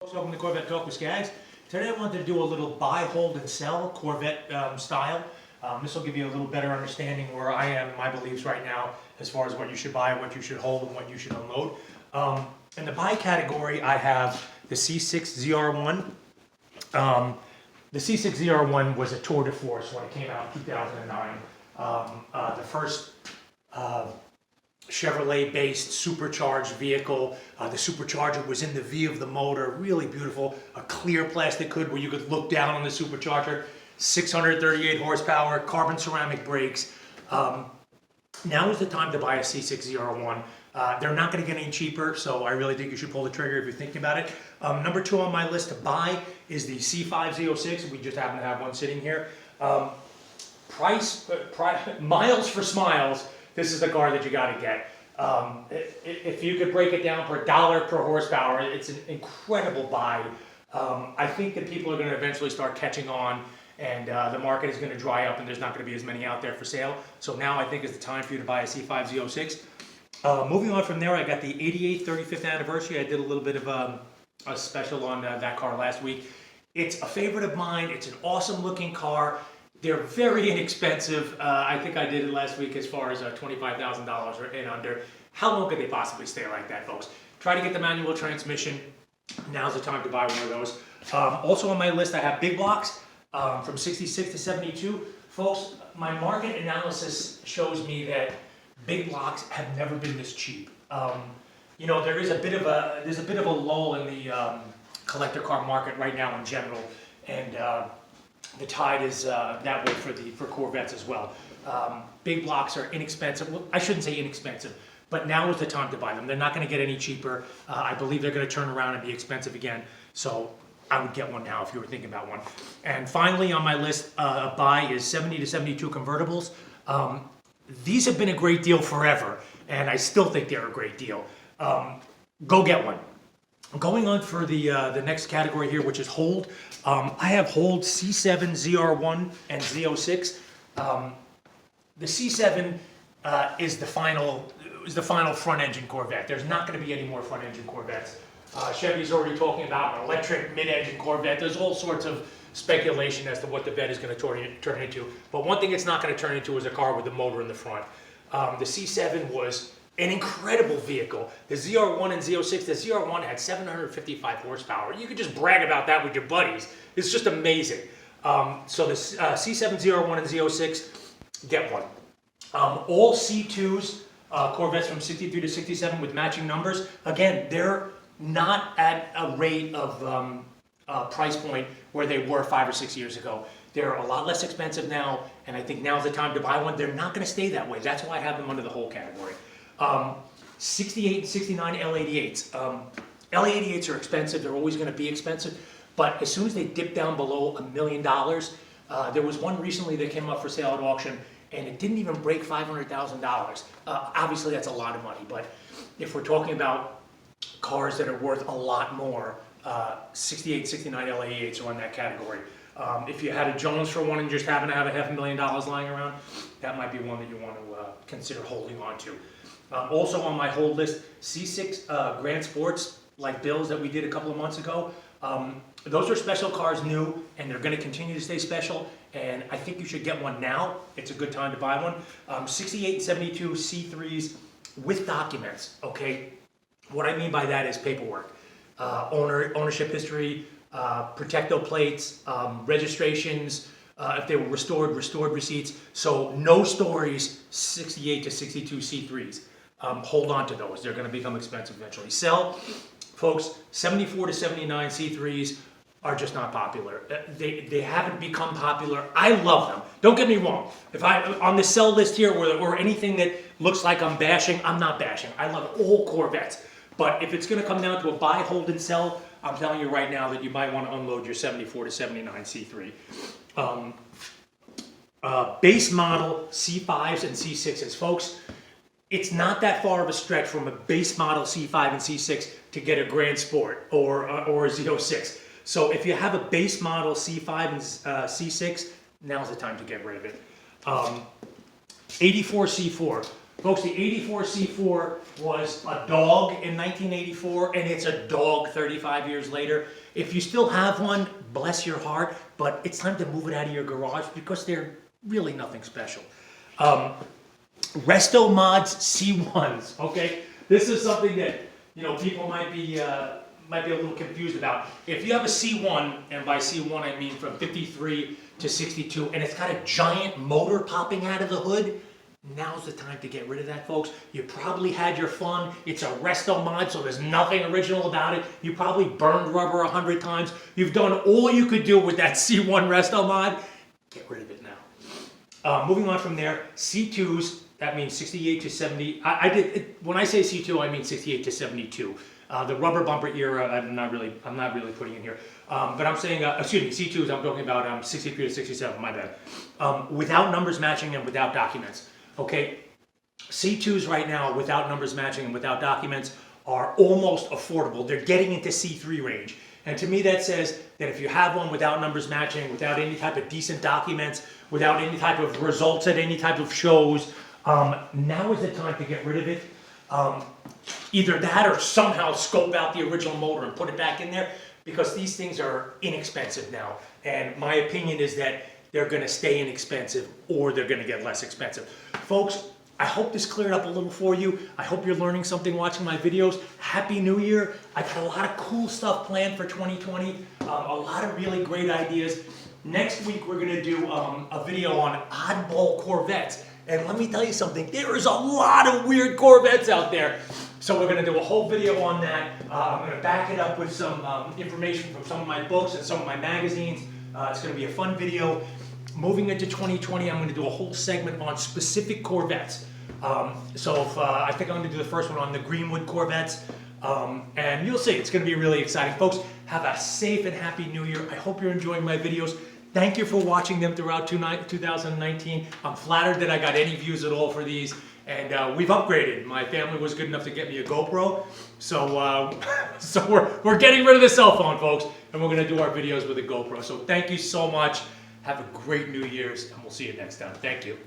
Welcome to Corvette Talk with Scags. Today I wanted to do a little buy, hold, and sell Corvette style. This will give you a little better understanding where I am, my beliefs right now, as far as what you should buy, what you should hold, and what you should unload. In the buy category, I have the C6 ZR1. The C6 ZR1 was a tour de force when it came out in 2009. The first Chevrolet-based supercharged vehicle. The supercharger was in the V of the motor, really beautiful. A clear plastic hood where you could look down on the supercharger. 638 horsepower, carbon ceramic brakes. Now is the time to buy a C6 ZR1. They're not going to get any cheaper, so I really think you should pull the trigger if you're thinking about it. Number 2 on my list to buy is the C5 Z06. We just happen to have one sitting here. Miles for smiles. This is the car that you got to get. If you could break it down per dollar per horsepower, it's an incredible buy. I think that people are going to eventually start catching on, and the market is going to dry up, and there's not going to be as many out there for sale. So now I think is the time for you to buy a C5 Z06. Moving on from there, I got the 88th 35th anniversary. I did a little bit of a special on that car last week. It's a favorite of mine. It's an awesome looking car. They're very inexpensive. I think I did it last week as far as $25,000 and under. How long could they possibly stay like that, folks? Try to get the manual transmission. Now's the time to buy one of those. Also on my list, I have big blocks from 66 to 72. Folks, my market analysis shows me that big blocks have never been this cheap. You know, there's a bit of a lull in the collector car market right now in general, and the tide is that way for Corvettes as well. Big blocks are inexpensive. Well, I shouldn't say inexpensive, but now is the time to buy them. They're not going to get any cheaper. I believe they're going to turn around and be expensive again. So I would get one now if you were thinking about one. And finally on my list, a buy is 70 to 72 convertibles. These have been a great deal forever, and I still think they're a great deal. Go get one. Going on for the next category here, which is hold. I have hold C7, ZR1, and Z06. The C7 is the final front engine Corvette. There's not going to be any more front engine Corvettes. Chevy's already talking about an electric mid-engine Corvette. There's all sorts of speculation as to what the Vette is going to turn into. But one thing it's not going to turn into is a car with a motor in the front. The C7 was an incredible vehicle. The ZR1 and Z06, the ZR1 had 755 horsepower. You could just brag about that with your buddies. It's just amazing. So the C7, ZR1, and Z06, get one. All C2s, Corvettes from 63 to 67 with matching numbers. Again, they're not at a rate of price point where they were 5 or 6 years ago. They're a lot less expensive now, and I think now's the time to buy one. They're not going to stay that way. That's why I have them under the whole category. 68 and 69 L88s. L88s are expensive. They're always going to be expensive. But as soon as they dip down below $1 million, there was one recently that came up for sale at auction, and it didn't even break $500,000. Obviously, that's a lot of money. But if we're talking about cars that are worth a lot more, 68, 69 L88s are in that category. If you had a Jones for one and just happen to have a $500,000 lying around, that might be one that you want to consider holding on to. Also on my hold list, C6 Grand Sports, like Bill's that we did a couple of months ago. Those are special cars new, and they're going to continue to stay special, and I think you should get one now. It's a good time to buy one. 68 and 72 C3s with documents, okay? What I mean by that is paperwork. Ownership history, Protecto plates, registrations, if they were restored receipts. So no stories, 68 to 62 C3s. Hold on to those. They're going to become expensive eventually. Sell, folks, 74 to 79 C3s are just not popular. They haven't become popular. I love them. Don't get me wrong. If on the sell list here or anything that looks like I'm bashing, I'm not bashing. I love all Corvettes. But if it's going to come down to a buy, hold, and sell, I'm telling you right now that you might want to unload your 74 to 79 C3. Base model C5s and C6s. Folks, it's not that far of a stretch from a base model C5 and C6 to get a Grand Sport or a Z06. So if you have a base model C5 and C6, now's the time to get rid of it. 84 C4. Folks, the 84 C4 was a dog in 1984, and it's a dog 35 years later. If you still have one, bless your heart, but it's time to move it out of your garage because they're really nothing special. Resto Mods C1s, okay? This is something that, you know, people might be a little confused about. If you have a C1, and by C1 I mean from 53 to 62, and it's got a giant motor popping out of the hood, now's the time to get rid of that, folks. You probably had your fun. It's a resto mod, so there's nothing original about it. You probably burned rubber 100 times. You've done all you could do with that C1 resto mod. Get rid of it now. Moving on from there, C2s, that means 68 to 70. When I say C2, I mean 68 to 72. The rubber bumper era, I'm not really putting in here. But I'm saying, excuse me, C2s, I'm talking about 63 to 67, my bad. Without numbers matching and without documents. Okay, C2s right now, without numbers matching and without documents, are almost affordable. They're getting into C3 range. And to me that says that if you have one without numbers matching, without any type of decent documents, without any type of results at any type of shows, now is the time to get rid of it. Either that or somehow scope out the original motor and put it back in there, because these things are inexpensive now. And my opinion is that they're going to stay inexpensive or they're going to get less expensive. Folks, I hope this cleared up a little for you. I hope you're learning something watching my videos. Happy New Year. I got a lot of cool stuff planned for 2020. A lot of really great ideas. Next week we're going to do a video on oddball Corvettes. And let me tell you something, there is a lot of weird Corvettes out there. So we're going to do a whole video on that. I'm going to back it up with some information from some of my books and some of my magazines. It's going to be a fun video. Moving into 2020, I'm going to do a whole segment on specific Corvettes. I think I'm going to do the first one on the Greenwood Corvettes. And you'll see, it's going to be really exciting. Folks, have a safe and happy New Year. I hope you're enjoying my videos. Thank you for watching them throughout 2019. I'm flattered that I got any views at all for these. And we've upgraded. My family was good enough to get me a GoPro. So we're getting rid of the cell phone, folks. And we're going to do our videos with a GoPro. So thank you so much. Have a great New Year's, and we'll see you next time. Thank you.